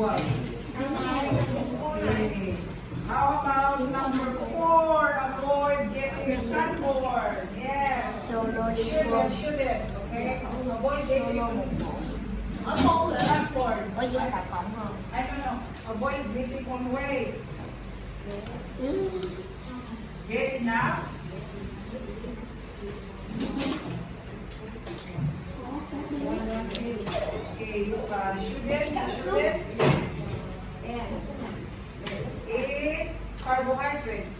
usual. Okay. How about number 4? Avoid getting sunburn. Yes. Shouldn't. Okay. Avoid getting sunburn. Có gì là cộng không? I don't know. Avoid getting on weight. Get enough. Okay, shouldn't eat carbohydrates.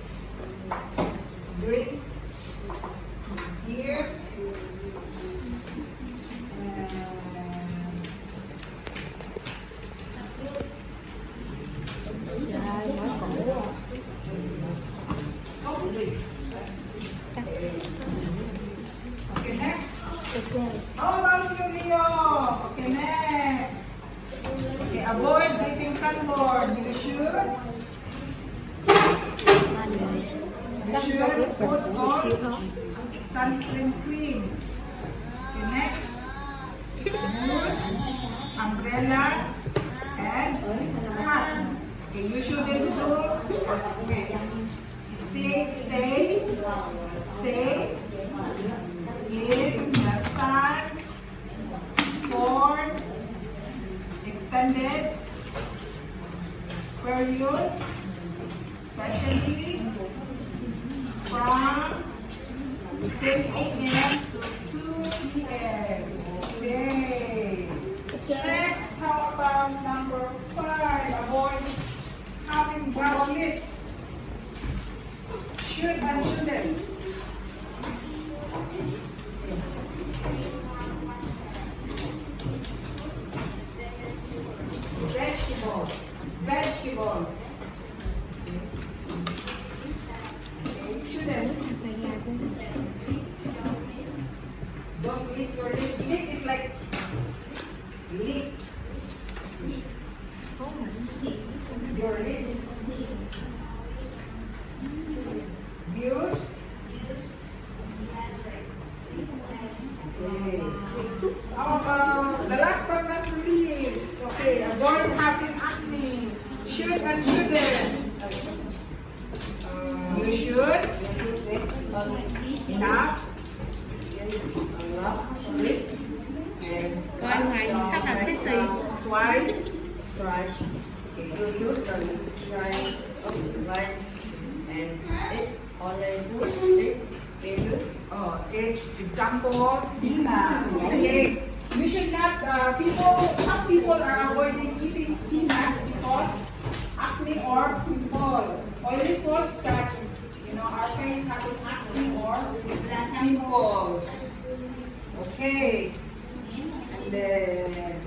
Drink here. Okay, next. How about you, Leo? Okay, next. Okay, avoid getting sunburn. You should put on sunscreen cream. Okay, next. Use umbrella and hat. Okay, you shouldn't do. Stay in the sun for extended periods, especially from 10 a.m. to 2 p.m. Okay. Next, how about number 5? Avoid having dark lips. Should and shouldn't. Vegetable. Shouldn't. Don't lick your lips. Lick is like lick your lips. Used. Okay. How about the last but not least? Okay, avoid having acne. Should and shouldn't. You should. Enough. Coi ngoài sắp đặt sexy. Twice. You should try right and it always good. Example, Dina. Okay. You should not, some people are avoiding eating peanuts because acne or pimple. Oily foods that, our face having acne or pimples. Okay. And then,